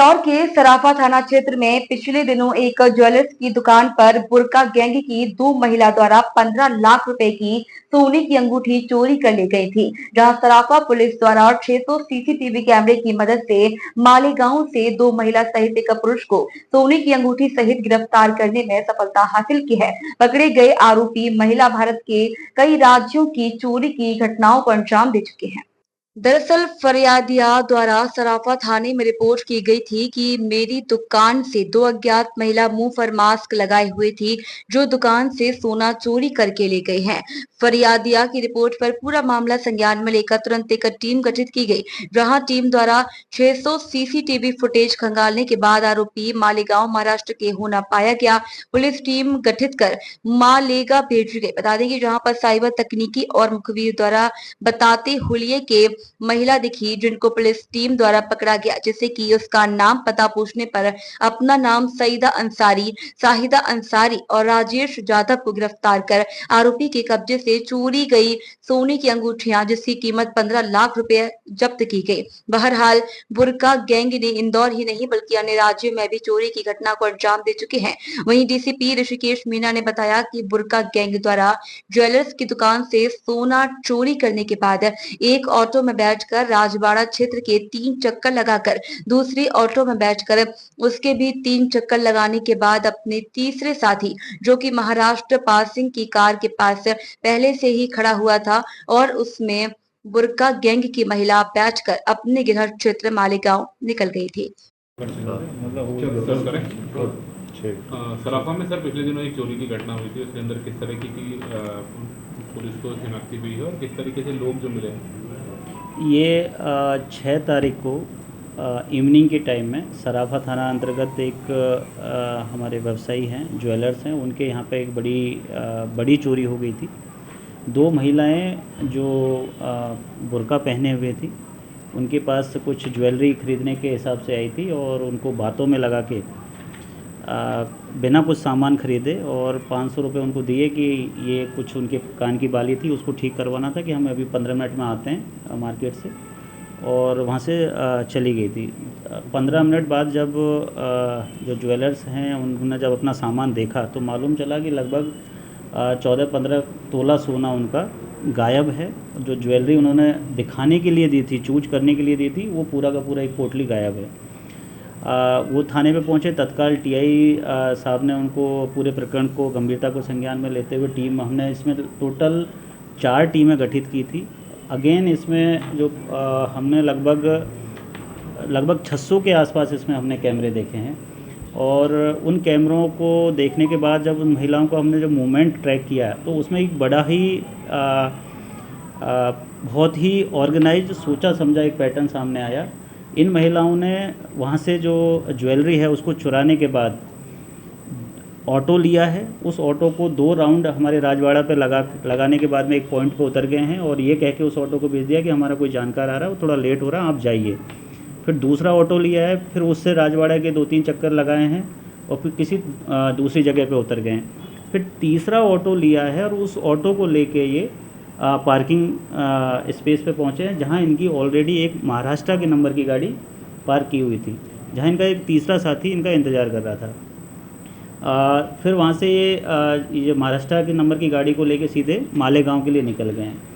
इंदौर के सराफा थाना क्षेत्र में पिछले दिनों एक ज्वेलर्स की दुकान पर बुर्का गैंग की दो महिला द्वारा 15 लाख रुपए की सोने की अंगूठी चोरी कर ली गई थी, जहां सराफा पुलिस द्वारा 600 सीसीटीवी कैमरे की मदद से मालेगांव से दो महिला सहित एक पुरुष को सोने की अंगूठी सहित गिरफ्तार करने में सफलता हासिल की है। पकड़े गए आरोपी महिला भारत के कई राज्यों की चोरी की घटनाओं को अंजाम दे चुके हैं। दरअसल फरियादिया द्वारा सराफा थाने में रिपोर्ट की गई थी कि मेरी दुकान से दो अज्ञात महिला मुंह पर मास्क लगाए हुए थी, जो दुकान से सोना चोरी करके ले गई हैं। फरियादिया की रिपोर्ट पर पूरा मामला संज्ञान में लेकर तुरंत एक टीम गठित की गई, जहां टीम द्वारा 600 सीसीटीवी फुटेज खंगालने के बाद आरोपी मालेगांव महाराष्ट्र के होना पाया गया। पुलिस टीम गठित कर मालेगा भेजी गई। बता दें कि जहां पर साइबर तकनीकी और मुखबिर द्वारा बताते हुलिये के महिला दिखी, जिनको पुलिस टीम द्वारा पकड़ा गया, जिससे कि उसका नाम पता पूछने पर अपना नाम सईदा अंसारी, शाहिदा अंसारी और राजेश जाधव को गिरफ्तार कर आरोपी के कब्जे से चोरी गई सोने की अंगूठियां, जिसकी कीमत 15 लाख रुपए जब्त की गई। बहरहाल बुर्का गैंग ने इंदौर ही नहीं बल्कि अन्य राज्यों में भी चोरी की घटना को अंजाम दे चुके हैं। वहीं डीसीपी ऋषिकेश मीना ने बताया कि बुर्का गैंग द्वारा ज्वेलर्स की दुकान से सोना चोरी करने के बाद एक ऑटो में बैठकर राजवाड़ा क्षेत्र के 3 चक्कर लगाकर दूसरी ऑटो में बैठकर उसके भी 3 चक्कर लगाने के बाद अपने तीसरे साथी, जो कि महाराष्ट्र पासिंग की कार के पास पहले से ही खड़ा हुआ था और उसमें बुर्का गैंग की महिला बैठकर अपने गृह क्षेत्र मालेगांव निकल गई थी। सराफा में सर पिछले दिनों एक चोरी की घटना हुई थी, उसके अंदर किस तरह की पुलिस को शिनाख्ती हुई है और किस तरीके से लोग जो मिले? ये 6 तारीख को इवनिंग के टाइम में सराफा थाना अंतर्गत एक हमारे व्यवसायी हैं, ज्वेलर्स हैं, उनके यहाँ पे एक बड़ी चोरी हो गई थी। दो महिलाएं जो बुर्का पहने हुए थी, उनके पास कुछ ज्वेलरी खरीदने के हिसाब से आई थी और उनको बातों में लगा के बिना कुछ सामान खरीदे और 500 रुपये उनको दिए कि ये कुछ उनके कान की बाली थी, उसको ठीक करवाना था कि हम अभी 15 मिनट में आते हैं मार्केट से, और वहाँ से चली गई थी। 15 मिनट बाद जब जो ज्वेलर्स हैं उन्होंने जब अपना सामान देखा तो मालूम चला कि लगभग 14-15 तोला सोना उनका गायब है। जो ज्वेलरी उन्होंने दिखाने के लिए दी थी, चूज करने के लिए दी थी, वो पूरा का पूरा एक पोटली गायब है। वो थाने पे पहुंचे। तत्काल टीआई साहब ने उनको पूरे प्रकरण को गंभीरता को संज्ञान में लेते हुए हमने इसमें टोटल 4 टीमें गठित की थी। अगेन इसमें जो हमने लगभग 600 के आसपास इसमें हमने कैमरे देखे हैं और उन कैमरों को देखने के बाद जब उन महिलाओं को हमने जो मूवमेंट ट्रैक किया तो उसमें एक बड़ा ही बहुत ही ऑर्गेनाइज्ड सोचा समझा एक पैटर्न सामने आया। इन महिलाओं ने वहाँ से जो ज्वेलरी है उसको चुराने के बाद ऑटो लिया है। उस ऑटो को 2 राउंड हमारे राजवाड़ा पे लगाने के बाद में एक पॉइंट पे उतर गए हैं और ये कह के उस ऑटो को भेज दिया कि हमारा कोई जानकार आ रहा है, वो थोड़ा लेट हो रहा है, आप जाइए। फिर दूसरा ऑटो लिया है, फिर उससे राजवाड़ा के 2-3 चक्कर लगाए हैं और फिर किसी दूसरी जगह पे उतर गए हैं। फिर तीसरा ऑटो लिया है और उस ऑटो को लेके ये पार्किंग स्पेस पे पहुँचे हैं, जहाँ इनकी ऑलरेडी एक महाराष्ट्र के नंबर की गाड़ी पार्क की हुई थी, जहाँ इनका एक तीसरा साथी इनका इंतज़ार कर रहा था। फिर वहाँ से ये महाराष्ट्र के नंबर की गाड़ी को लेके सीधे मालेगांव के लिए निकल गए हैं।